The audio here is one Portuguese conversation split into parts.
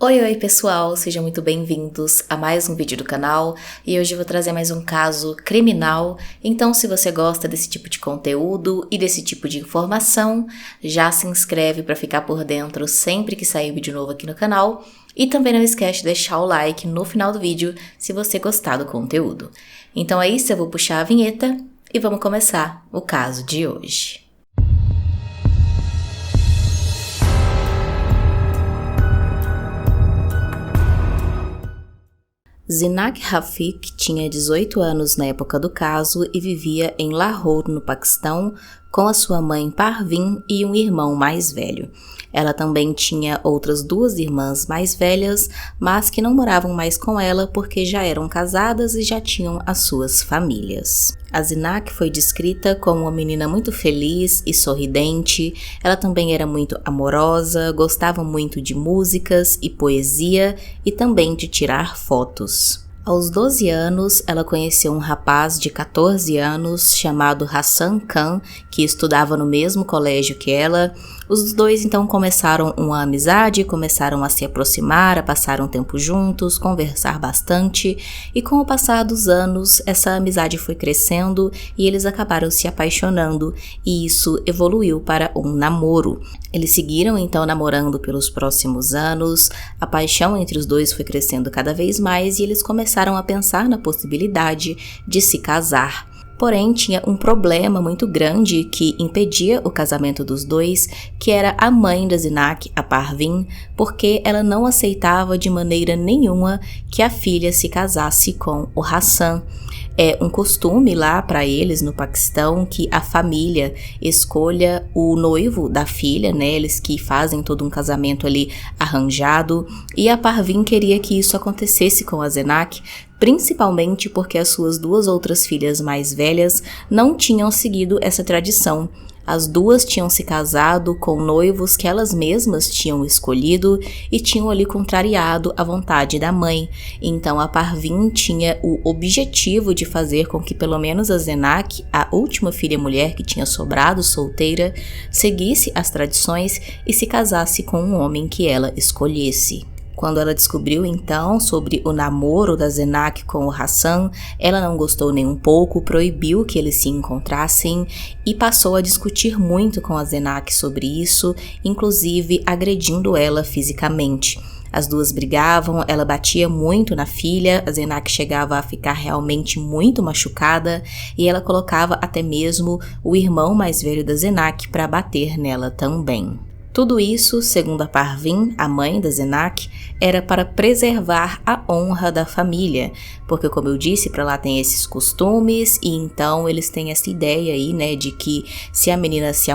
Oi pessoal, sejam muito bem-vindos a mais um vídeo do canal e hoje eu vou trazer mais um caso criminal. Então se você gosta desse tipo de conteúdo e desse tipo de informação, já se inscreve para ficar por dentro sempre que sair vídeo novo aqui no canal e também não esquece de deixar o like no final do vídeo se você gostar do conteúdo. Então é isso, eu vou puxar a vinheta e vamos começar o caso de hoje. Zeenak Rafiq tinha 18 anos na época do caso e vivia em Lahore, no Paquistão, com a sua mãe Parveen e um irmão mais velho. Ela também tinha outras duas irmãs mais velhas, mas que não moravam mais com ela porque já eram casadas e já tinham as suas famílias. A Zeenak foi descrita como uma menina muito feliz e sorridente. Ela também era muito amorosa, gostava muito de músicas e poesia e também de tirar fotos. Aos 12 anos, ela conheceu um rapaz de 14 anos chamado Hassan Khan, que estudava no mesmo colégio que ela. Os dois então começaram uma amizade, começaram a se aproximar, a passar um tempo juntos, conversar bastante, e com o passar dos anos, essa amizade foi crescendo e eles acabaram se apaixonando, e isso evoluiu para um namoro. Eles seguiram então namorando pelos próximos anos, a paixão entre os dois foi crescendo cada vez mais e eles começaram a pensar na possibilidade de se casar. Porém, tinha um problema muito grande que impedia o casamento dos dois, que era a mãe da Zeenak, a Parveen, porque ela não aceitava de maneira nenhuma que a filha se casasse com o Hassan. É um costume lá para eles no Paquistão que a família escolha o noivo da filha, né? Eles que fazem todo um casamento ali arranjado, e a Parveen queria que isso acontecesse com a Zeenak, principalmente porque as suas duas outras filhas mais velhas não tinham seguido essa tradição. As duas tinham se casado com noivos que elas mesmas tinham escolhido e tinham ali contrariado a vontade da mãe. Então a Parveen tinha o objetivo de fazer com que pelo menos a Zeenak, a última filha mulher que tinha sobrado solteira, seguisse as tradições e se casasse com um homem que ela escolhesse. Quando ela descobriu então sobre o namoro da Zeenak com o Hassan, ela não gostou nem um pouco, proibiu que eles se encontrassem e passou a discutir muito com a Zeenak sobre isso, inclusive agredindo ela fisicamente. As duas brigavam, ela batia muito na filha, a Zeenak chegava a ficar realmente muito machucada e ela colocava até mesmo o irmão mais velho da Zeenak para bater nela também. Tudo isso, segundo a Parveen, a mãe da Zeenak, era para preservar a honra da família, porque como eu disse, para lá tem esses costumes e então eles têm essa ideia aí, né, de que se a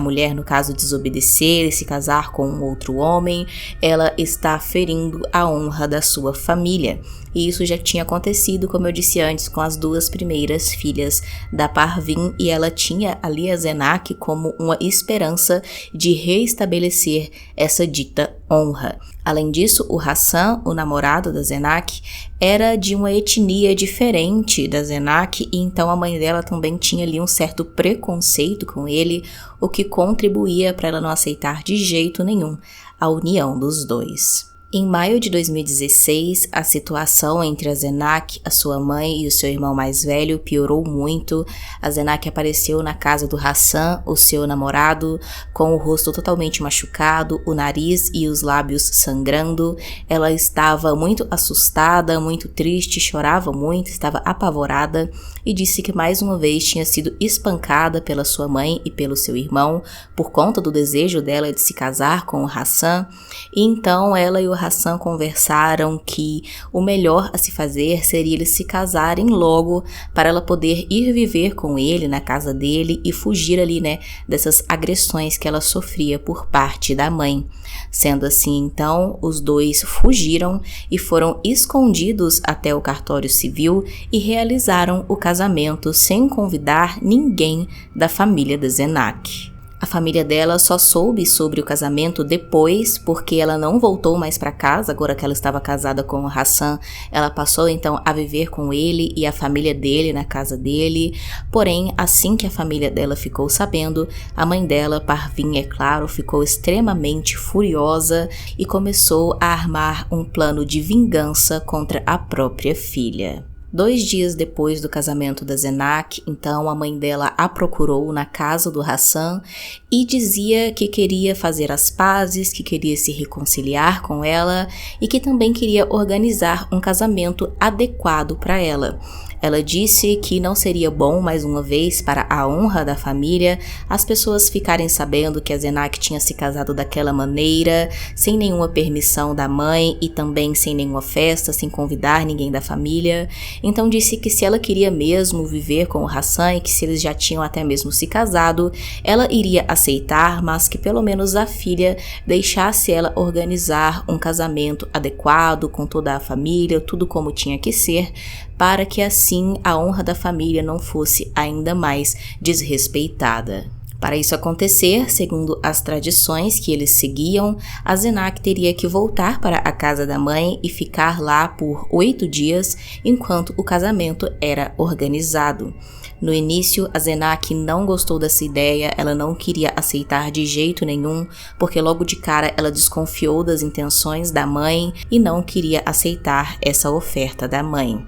mulher no caso desobedecer e se casar com um outro homem, ela está ferindo a honra da sua família. E isso já tinha acontecido, como eu disse antes, com as duas primeiras filhas da Parveen, e ela tinha ali a Zeenak como uma esperança de reestabelecer essa dita honra. Além disso, o Hassan, o namorado da Zeenak, era de uma etnia diferente da Zeenak e então a mãe dela também tinha ali um certo preconceito com ele, o que contribuía para ela não aceitar de jeito nenhum a união dos dois. Em maio de 2016, a situação entre a Zeenak, a sua mãe e o seu irmão mais velho piorou muito. A Zeenak apareceu na casa do Hassan, o seu namorado, com o rosto totalmente machucado, o nariz e os lábios sangrando. Ela estava muito assustada, muito triste, chorava muito, estava apavorada e disse que mais uma vez tinha sido espancada pela sua mãe e pelo seu irmão por conta do desejo dela de se casar com o Hassan. E então ela e o Hassan conversaram que o melhor a se fazer seria eles se casarem logo para ela poder ir viver com ele na casa dele e fugir ali, né, dessas agressões que ela sofria por parte da mãe. Sendo assim, então, os dois fugiram e foram escondidos até o cartório civil e realizaram o casamento sem convidar ninguém da família da Zeenak. A família dela só soube sobre o casamento depois, porque ela não voltou mais para casa. Agora que ela estava casada com o Hassan, ela passou então a viver com ele e a família dele na casa dele. Porém, assim que a família dela ficou sabendo, a mãe dela, Parvin, é claro, ficou extremamente furiosa e começou a armar um plano de vingança contra a própria filha. 2 dias depois do casamento da Zenak, então a mãe dela a procurou na casa do Hassan e dizia que queria fazer as pazes, que queria se reconciliar com ela e que também queria organizar um casamento adequado para ela. Ela disse que não seria bom, mais uma vez, para a honra da família, as pessoas ficarem sabendo que a Zenak tinha se casado daquela maneira, sem nenhuma permissão da mãe e também sem nenhuma festa, sem convidar ninguém da família. Então disse que se ela queria mesmo viver com o Hassan e que se eles já tinham até mesmo se casado, ela iria aceitar, mas que pelo menos a filha deixasse ela organizar um casamento adequado com toda a família, tudo como tinha que ser, para que assim a honra da família não fosse ainda mais desrespeitada. Para isso acontecer, segundo as tradições que eles seguiam, a Zenak teria que voltar para a casa da mãe e ficar lá por 8 dias, enquanto o casamento era organizado. No início, a Zenak não gostou dessa ideia, ela não queria aceitar de jeito nenhum, porque logo de cara ela desconfiou das intenções da mãe e não queria aceitar essa oferta da mãe.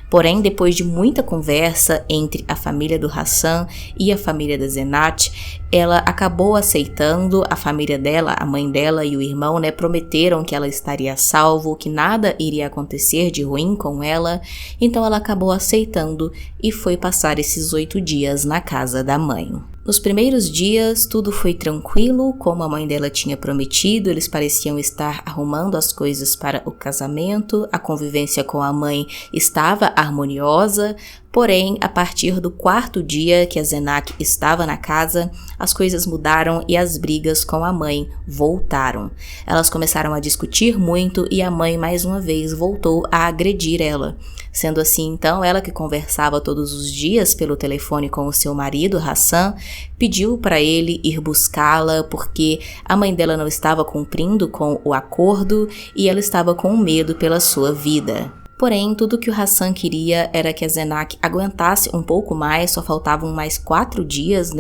Porém, depois de muita conversa entre a família do Hassan e a família da Zenak, ela acabou aceitando. A família dela, a mãe dela e o irmão, prometeram que ela estaria a salvo, que nada iria acontecer de ruim com ela. Então ela acabou aceitando e foi passar esses 8 dias na casa da mãe. Nos primeiros dias, tudo foi tranquilo, como a mãe dela tinha prometido. Eles pareciam estar arrumando as coisas para o casamento, a convivência com a mãe estava harmoniosa. Porém, a partir do 4º dia que a Zenak estava na casa, as coisas mudaram e as brigas com a mãe voltaram. Elas começaram a discutir muito e a mãe mais uma vez voltou a agredir ela. Sendo assim, então, ela que conversava todos os dias pelo telefone com o seu marido, Hassan, pediu para ele ir buscá-la porque a mãe dela não estava cumprindo com o acordo e ela estava com medo pela sua vida. Porém, tudo que o Hassan queria era que a Zenak aguentasse um pouco mais, só faltavam mais 4 dias,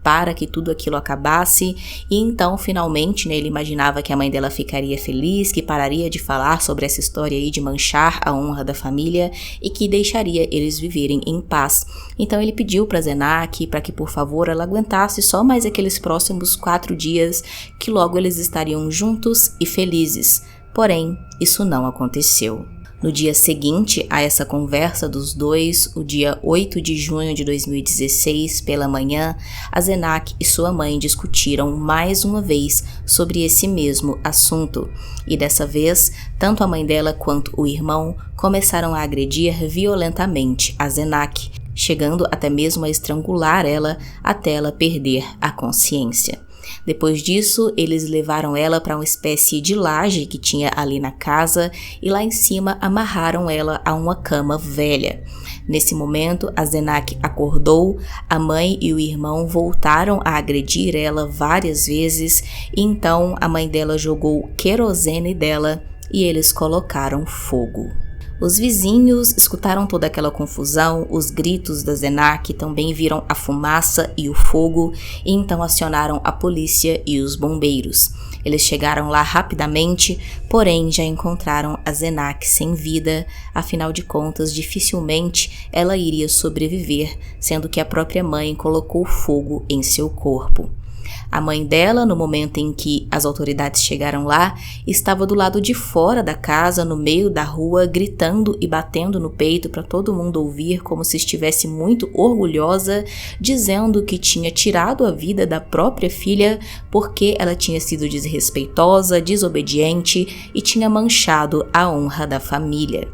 para que tudo aquilo acabasse. E então, finalmente, ele imaginava que a mãe dela ficaria feliz, que pararia de falar sobre essa história aí de manchar a honra da família e que deixaria eles viverem em paz. Então, ele pediu para Zenak para que, por favor, ela aguentasse só mais aqueles próximos 4 dias, que logo eles estariam juntos e felizes. Porém, isso não aconteceu. No dia seguinte a essa conversa dos dois, o dia 8 de junho de 2016, pela manhã, a Zenak e sua mãe discutiram mais uma vez sobre esse mesmo assunto. E dessa vez, tanto a mãe dela quanto o irmão começaram a agredir violentamente a Zenak, chegando até mesmo a estrangular ela até ela perder a consciência. Depois disso, eles levaram ela para uma espécie de laje que tinha ali na casa e lá em cima amarraram ela a uma cama velha. Nesse momento, a Zenak acordou, a mãe e o irmão voltaram a agredir ela várias vezes e então a mãe dela jogou querosene dela e eles colocaram fogo. Os vizinhos escutaram toda aquela confusão, os gritos da Zenak, também viram a fumaça e o fogo e então acionaram a polícia e os bombeiros. Eles chegaram lá rapidamente, porém já encontraram a Zenak sem vida, afinal de contas dificilmente ela iria sobreviver, sendo que a própria mãe colocou fogo em seu corpo. A mãe dela, no momento em que as autoridades chegaram lá, estava do lado de fora da casa, no meio da rua, gritando e batendo no peito para todo mundo ouvir, como se estivesse muito orgulhosa, dizendo que tinha tirado a vida da própria filha porque ela tinha sido desrespeitosa, desobediente e tinha manchado a honra da família.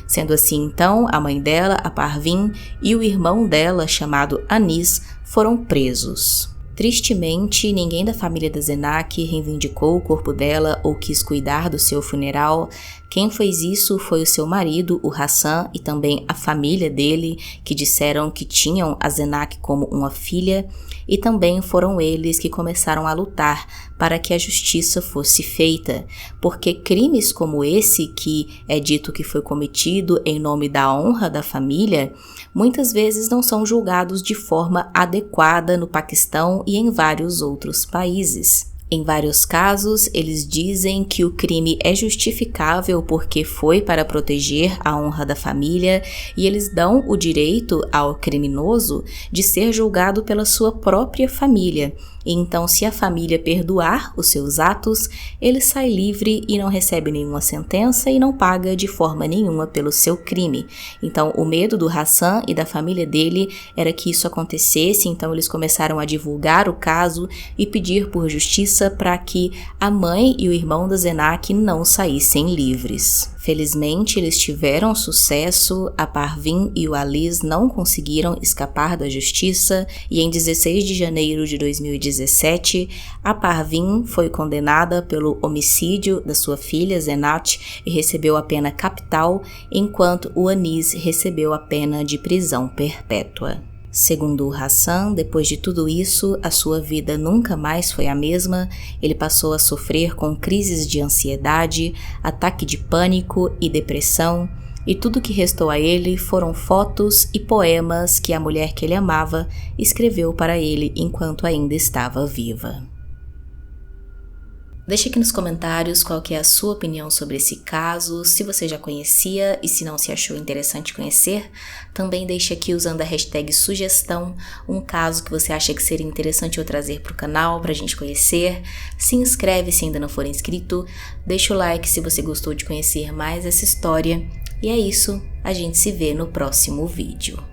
Sendo assim, então, a mãe dela, a Parvin, e o irmão dela, chamado Anis, foram presos. Tristemente, ninguém da família da Zenak reivindicou o corpo dela ou quis cuidar do seu funeral. Quem fez isso foi o seu marido, o Hassan, e também a família dele, que disseram que tinham a Zenak como uma filha, e também foram eles que começaram a lutar para que a justiça fosse feita, porque crimes como esse, que é dito que foi cometido em nome da honra da família, muitas vezes não são julgados de forma adequada no Paquistão e em vários outros países. Em vários casos, eles dizem que o crime é justificável porque foi para proteger a honra da família e eles dão o direito ao criminoso de ser julgado pela sua própria família. E então, se a família perdoar os seus atos, ele sai livre e não recebe nenhuma sentença e não paga de forma nenhuma pelo seu crime. Então, o medo do Hassan e da família dele era que isso acontecesse, então eles começaram a divulgar o caso e pedir por justiça para que a mãe e o irmão da Zenak não saíssem livres. Felizmente, eles tiveram sucesso, a Parveen e o Aliz não conseguiram escapar da justiça e em 16 de janeiro de 2017, a Parveen foi condenada pelo homicídio da sua filha Zenat e recebeu a pena capital, enquanto o Anis recebeu a pena de prisão perpétua. Segundo o Hassan, depois de tudo isso, a sua vida nunca mais foi a mesma. Ele passou a sofrer com crises de ansiedade, ataque de pânico e depressão, e tudo que restou a ele foram fotos e poemas que a mulher que ele amava escreveu para ele enquanto ainda estava viva. Deixe aqui nos comentários qual que é a sua opinião sobre esse caso, se você já conhecia e se não se achou interessante conhecer. Também deixe aqui usando a hashtag sugestão um caso que você acha que seria interessante eu trazer para o canal para a gente conhecer. Se inscreve se ainda não for inscrito, deixa o like se você gostou de conhecer mais essa história. E é isso, a gente se vê no próximo vídeo.